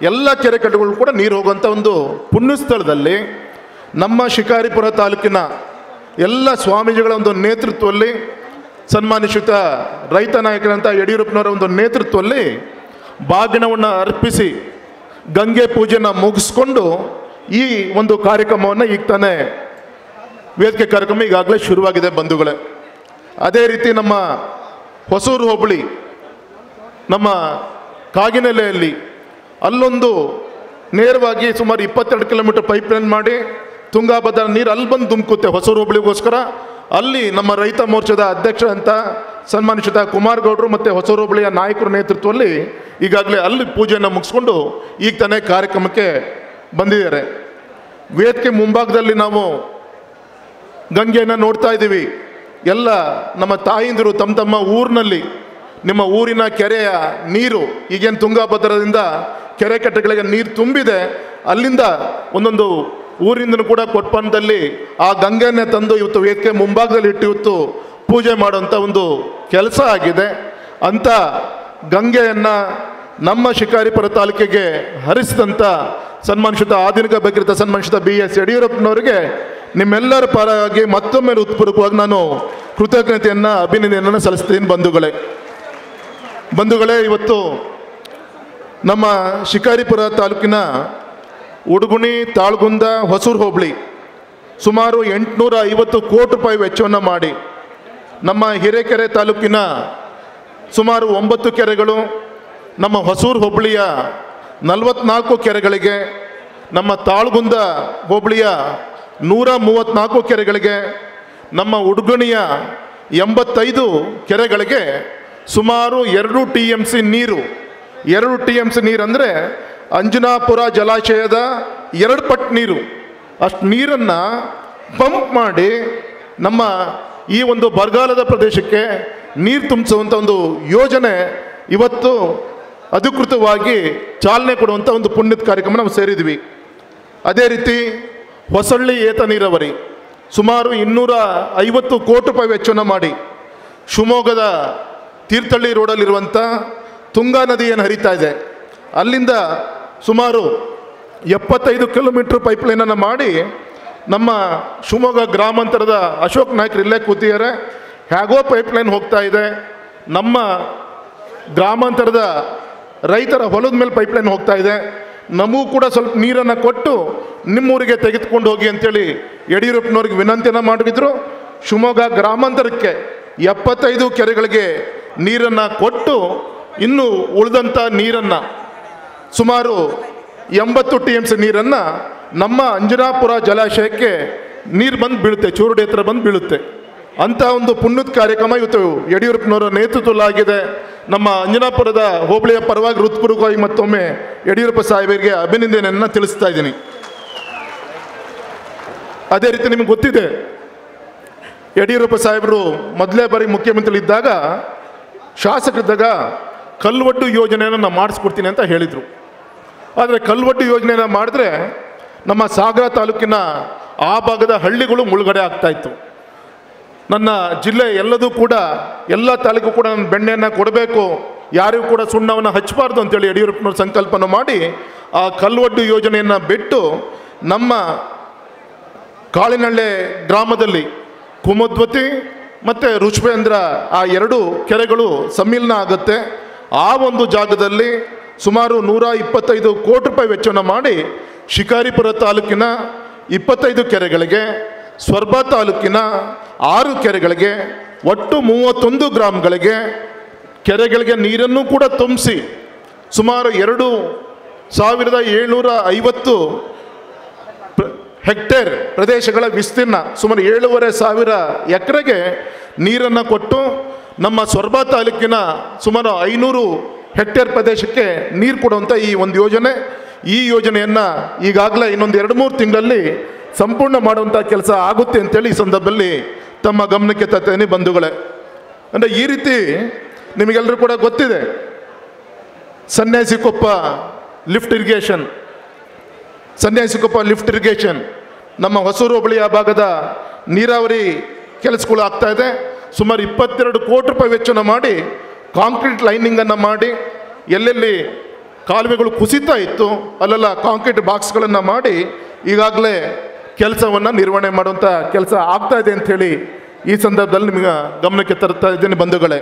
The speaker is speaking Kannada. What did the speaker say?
ಎಲ್ಲ ಕೆರೆ ಕಟ್ಟೆಗಳು ಕೂಡ ನೀರು ಹೋಗುವಂಥ ಒಂದು ಪುಣ್ಯ ಸ್ಥಳದಲ್ಲಿ ನಮ್ಮ ಶಿಕಾರಿಪುರ ತಾಲೂಕಿನ ಎಲ್ಲ ಸ್ವಾಮೀಜಿಗಳ ಒಂದು ನೇತೃತ್ವದಲ್ಲಿ ಸನ್ಮಾನಿಸಿದ ರೈತ ನಾಯಕರಂಥ ಯಡಿಯೂರಪ್ಪನವರ ಒಂದು ನೇತೃತ್ವದಲ್ಲಿ ಬಾಗಿನವನ್ನು ಅರ್ಪಿಸಿ ಗಂಗೆ ಪೂಜೆನ ಮುಗಿಸ್ಕೊಂಡು ಈ ಒಂದು ಕಾರ್ಯಕ್ರಮವನ್ನು ಈಗ ತಾನೇ ವೇದಿಕೆ ಕಾರ್ಯಕ್ರಮ ಈಗಾಗಲೇ ಶುರುವಾಗಿದೆ ಬಂಧುಗಳೇ. ಅದೇ ರೀತಿ ನಮ್ಮ ಹೊಸೂರು ಹೋಬಳಿ ನಮ್ಮ ಕಾಗಿನೆಲೆಯಲ್ಲಿ ಅಲ್ಲೊಂದು ನೇರವಾಗಿ ಸುಮಾರು 22 ಕಿಲೋಮೀಟರ್ ಪೈಪ್ಲೈನ್ ಮಾಡಿ ತುಂಗಾಭದ್ರಾ ನೀರು ಅಲ್ಲಿ ಬಂದು ಧುಮುಕುತ್ತೆ ಹೊಸೂರು ಹೋಬಳಿಗೋಸ್ಕರ. ಅಲ್ಲಿ ನಮ್ಮ ರೈತ ಮೋರ್ಚಾದ ಅಧ್ಯಕ್ಷ ಅಂತ ಸನ್ಮಾನಿಸಿದ ಕುಮಾರ್ ಗೌಡರು ಮತ್ತು ಹೊಸೂರು ಹೋಬಳಿಯ ನಾಯಕರ ನೇತೃತ್ವದಲ್ಲಿ ಈಗಾಗಲೇ ಅಲ್ಲಿ ಪೂಜೆಯನ್ನು ಮುಗಿಸ್ಕೊಂಡು ಈಗ ತಾನೇ ಕಾರ್ಯಕ್ರಮಕ್ಕೆ ಬಂದಿದ್ದಾರೆ. ವೇದಿಕೆ ಮುಂಭಾಗದಲ್ಲಿ ನಾವು ಗಂಗೆಯನ್ನು ನೋಡ್ತಾ ಇದ್ದೀವಿ. ಎಲ್ಲ ನಮ್ಮ ತಾಯಿಂದರು ತಮ್ಮ ತಮ್ಮ ಊರಿನಲ್ಲಿ ನಿಮ್ಮ ಊರಿನ ಕೆರೆಯ ನೀರು ಈಗೇನು ತುಂಗಾಭದ್ರದಿಂದ ಕೆರೆ ಕಟ್ಟೆಗಳಿಗೆ ನೀರು ತುಂಬಿದೆ, ಅಲ್ಲಿಂದ ಒಂದೊಂದು ಊರಿಂದನೂ ಕೂಡ ಕೊಟ್ಪಣದಲ್ಲಿ ಆ ಗಂಗೆಯನ್ನೇ ತಂದು ಇವತ್ತು ವೇದಿಕೆ ಮುಂಭಾಗದಲ್ಲಿ ಇಟ್ಟು ಇವತ್ತು ಪೂಜೆ ಮಾಡುವಂಥ ಒಂದು ಕೆಲಸ ಆಗಿದೆ. ಅಂಥ ಗಂಗೆಯನ್ನು ನಮ್ಮ ಶಿಕಾರಿಪುರ ತಾಲೂಕಿಗೆ ಹರಿಸಿದಂಥ ಸನ್ಮಾನಿಸಿದ ಆಧುನಿಕ ಭಗೀರಥ ಸನ್ಮಾನಿಸಿದ BS ಯಡಿಯೂರಪ್ಪನವರಿಗೆ ನಿಮ್ಮೆಲ್ಲರ ಪರವಾಗಿ ಮತ್ತೊಮ್ಮೆ ಹೃತ್ಪೂರ್ವಕವಾಗಿ ನಾನು ಕೃತಜ್ಞತೆಯನ್ನು ಅಭಿನಂದನೆಯನ್ನು ಸಲ್ಲಿಸ್ತೀನಿ. ಬಂಧುಗಳೇ, ಇವತ್ತು ನಮ್ಮ ಶಿಕಾರಿಪುರ ತಾಲೂಕಿನ ಉಡುಗುಣಿ, ತಾಳ್ಗುಂದ, ಹೊಸೂರು ಹೋಬಳಿ ಸುಮಾರು 850 ಕೋಟಿ ರೂಪಾಯಿ ವೆಚ್ಚವನ್ನು ಮಾಡಿ ನಮ್ಮ ಹಿರೇಕೆರೆ ತಾಲೂಕಿನ ಸುಮಾರು 9 ಕೆರೆಗಳು, ನಮ್ಮ ಹೊಸೂರು ಹೋಬಳಿಯ 44 ಕೆರೆಗಳಿಗೆ, ನಮ್ಮ ತಾಳ್ಗುಂದ ಹೋಬಳಿಯ 134 ಕೆರೆಗಳಿಗೆ, ನಮ್ಮ ಉಡುಗುಣಿಯ 85 ಕೆರೆಗಳಿಗೆ ಸುಮಾರು 2 TMC ನೀರು. 2 TMC ನೀರು ಅಂದರೆ ಅಂಜನಾಪುರ ಜಲಾಶಯದ 2 ಪಟ್ಟು ನೀರು. ಅಷ್ಟು ನೀರನ್ನು ಪಂಪ್ ಮಾಡಿ ನಮ್ಮ ಈ ಒಂದು ಬರಗಾಲದ ಪ್ರದೇಶಕ್ಕೆ ನೀರು ತುಂಬಿಸುವಂಥ ಒಂದು ಯೋಜನೆ ಇವತ್ತು ಅಧಿಕೃತವಾಗಿ ಚಾಲನೆ ಕೊಡುವಂಥ ಒಂದು ಪುಣ್ಯದ ಕಾರ್ಯಕ್ರಮ ನಾವು ಸೇರಿದ್ವಿ. ಅದೇ ರೀತಿ ಹೊಸಳ್ಳಿ ಏತ ನೀರಾವರಿ ಸುಮಾರು 250 ಕೋಟಿ ರೂಪಾಯಿ ವೆಚ್ಚವನ್ನು ಮಾಡಿ ಶಿವಮೊಗ್ಗದ ತೀರ್ಥಹಳ್ಳಿ ರೋಡಲ್ಲಿರುವಂಥ ತುಂಗಾ ನದಿ ಏನು ಹರಿತಾ ಇದೆ ಅಲ್ಲಿಂದ ಸುಮಾರು 75 ಕಿಲೋಮೀಟ್ರ್ ಪೈಪ್ಲೈನನ್ನು ಮಾಡಿ ನಮ್ಮ ಶಿವಮೊಗ್ಗ ಗ್ರಾಮಾಂತರದ ಅಶೋಕ್ ನಾಯ್ಕರು ಇಲ್ಲೇ ಕೂತಿದ್ದಾರೆ. ಹೇಗೋ ಪೈಪ್ಲೈನ್ ಹೋಗ್ತಾ ಇದೆ, ನಮ್ಮ ಗ್ರಾಮಾಂತರದ ರೈತರ ಹೊಲದ ಮೇಲೆ ಪೈಪ್ಲೈನ್ ಹೋಗ್ತಾ ಇದೆ, ನಮಗೂ ಕೂಡ ಸ್ವಲ್ಪ ನೀರನ್ನು ಕೊಟ್ಟು ನಿಮ್ಮೂರಿಗೆ ತೆಗೆದುಕೊಂಡು ಹೋಗಿ ಅಂತೇಳಿ ಯಡಿಯೂರಪ್ಪನವ್ರಿಗೆ ವಿನಂತಿಯನ್ನು ಮಾಡಿದ್ರು. ಶಿವಮೊಗ್ಗ ಗ್ರಾಮಾಂತರಕ್ಕೆ 75 ಕೆರೆಗಳಿಗೆ ನೀರನ್ನು ಕೊಟ್ಟು ಇನ್ನು ಉಳಿದಂಥ ನೀರನ್ನು ಸುಮಾರು 80 TMC ನೀರನ್ನು ನಮ್ಮ ಅಂಜನಾಪುರ ಜಲಾಶಯಕ್ಕೆ ನೀರು ಬಂದು ಬೀಳುತ್ತೆ, ಚೂರುಡಿ ಹತ್ರ ಬಂದು ಬೀಳುತ್ತೆ. ಅಂಥ ಒಂದು ಪುಣ್ಯದ ಕಾರ್ಯಕ್ರಮ ಇವತ್ತು ಯಡಿಯೂರಪ್ಪನವರ ನೇತೃತ್ವದಲ್ಲಾಗಿದೆ. ನಮ್ಮ ಅಂಜನಾಪುರದ ಹೋಬಳಿಯ ಪರವಾಗಿ ಹೃತ್ಪೂರ್ವಕವಾಗಿ ಮತ್ತೊಮ್ಮೆ ಯಡಿಯೂರಪ್ಪ ಸಾಹೇಬರಿಗೆ ಅಭಿನಂದನೆಯನ್ನು ತಿಳಿಸ್ತಾ ಇದ್ದೀನಿ. ಅದೇ ರೀತಿ ನಿಮಗೆ ಗೊತ್ತಿದೆ, ಯಡಿಯೂರಪ್ಪ ಸಾಹೇಬರು ಮೊದಲೇ ಬಾರಿ ಮುಖ್ಯಮಂತ್ರಿ ಇದ್ದಾಗ ಶಾಸಕರಿದ್ದಾಗ ಕಲ್ವಟ್ಟು ಯೋಜನೆಯನ್ನು ನಾನು ಮಾಡಿಸ್ಕೊಡ್ತೀನಿ ಅಂತ ಹೇಳಿದರು. ಆದರೆ ಕಲ್ವಟ್ಟು ಯೋಜನೆಯನ್ನು ಮಾಡಿದ್ರೆ ನಮ್ಮ ಸಾಗರ ತಾಲೂಕಿನ ಆ ಭಾಗದ ಹಳ್ಳಿಗಳು ಮುಳುಗಡೆ ಆಗ್ತಾಯಿತ್ತು. ನನ್ನ ಜಿಲ್ಲೆ ಎಲ್ಲದೂ ಕೂಡ ಎಲ್ಲ ತಾಲೂಕು ಕೂಡ ನನ್ನ ಬೆಣ್ಣೆಯನ್ನು ಕೊಡಬೇಕು, ಯಾರಿಗೂ ಕೂಡ ಸುಣ್ಣವನ್ನು ಹಚ್ಚಬಾರ್ದು ಅಂತೇಳಿ ಯಡಿಯೂರಪ್ಪನವ್ರು ಸಂಕಲ್ಪನ ಮಾಡಿ ಆ ಕಲ್ವಡ್ಡು ಯೋಜನೆಯನ್ನು ಬಿಟ್ಟು ನಮ್ಮ ಕಾಳಿನಳ್ಳೆ ಗ್ರಾಮದಲ್ಲಿ ಕುಮದ್ವತಿ ಮತ್ತು ರುಚ್ಬೇಂದ್ರ ಆ 2 ಕೆರೆಗಳು ಸಮ್ಮಿಲನ ಆಗುತ್ತೆ. ಆ ಒಂದು ಜಾಗದಲ್ಲಿ ಸುಮಾರು 125 ಕೋಟಿ ರೂಪಾಯಿ ವೆಚ್ಚವನ್ನು ಮಾಡಿ ಶಿಕಾರಿಪುರ ತಾಲೂಕಿನ 25 ಕೆರೆಗಳಿಗೆ, ಸೊರಬ ತಾಲೂಕಿನ 6 ಕೆರೆಗಳಿಗೆ, ಒಟ್ಟು 31 ಗ್ರಾಮಗಳಿಗೆ ಕೆರೆಗಳಿಗೆ ನೀರನ್ನು ಕೂಡ ತುಂಬಿಸಿ ಸುಮಾರು 2,750 ಹೆಕ್ಟೇರ್ ಪ್ರದೇಶಗಳ ವಿಸ್ತೀರ್ಣ ಸುಮಾರು 7,500 ಎಕರೆಗೆ ನೀರನ್ನು ಕೊಟ್ಟು ನಮ್ಮ ಸೊರಬ ತಾಲೂಕಿನ ಸುಮಾರು 500 ಹೆಕ್ಟೇರ್ ಪ್ರದೇಶಕ್ಕೆ ನೀರು ಕೊಡುವಂಥ ಈ ಒಂದು ಯೋಜನೆ. ಈ ಯೋಜನೆಯನ್ನು ಈಗಾಗಲೇ ಇನ್ನೊಂದು 2-3 ತಿಂಗಳಲ್ಲಿ ಸಂಪೂರ್ಣ ಮಾಡುವಂಥ ಕೆಲಸ ಆಗುತ್ತೆ ಅಂತೇಳಿ ಈ ಸಂದರ್ಭದಲ್ಲಿ ತಮ್ಮ ಗಮನಕ್ಕೆ ತರ್ತೇನೆ ಬಂಧುಗಳೇ. ಅಂದರೆ ಈ ರೀತಿ ನಿಮಗೆಲ್ಲರೂ ಕೂಡ ಗೊತ್ತಿದೆ, ಸನ್ಯಾಸಿಕೊಪ್ಪ ಲಿಫ್ಟ್ ಇರಿಗೇಷನ್ ನಮ್ಮ ಹೊಸೂರು ಹೋಬಳಿಯ ಭಾಗದ ನೀರಾವರಿ ಕೆಲಸಗಳು ಆಗ್ತಾ ಇದೆ. ಸುಮಾರು 22 ಕೋಟಿ ರೂಪಾಯಿ ವೆಚ್ಚವನ್ನು ಮಾಡಿ ಕಾಂಕ್ರೀಟ್ ಲೈನಿಂಗನ್ನು ಮಾಡಿ ಎಲ್ಲೆಲ್ಲಿ ಕಾಲುವೆಗಳು ಕುಸಿತಾ ಇತ್ತು, ಅಲ್ಲೆಲ್ಲ ಕಾಂಕ್ರೀಟ್ ಬಾಕ್ಸ್ಗಳನ್ನು ಮಾಡಿ ಈಗಾಗಲೇ ಕೆಲಸವನ್ನು ನಿರ್ವಹಣೆ ಮಾಡುವಂಥ ಕೆಲಸ ಆಗ್ತಾ ಇದೆ ಅಂಥೇಳಿ ಈ ಸಂದರ್ಭದಲ್ಲಿ ನಿಮಗೆ ಗಮನಕ್ಕೆ ತರ್ತಾ ಇದ್ದೀನಿ ಬಂಧುಗಳೇ.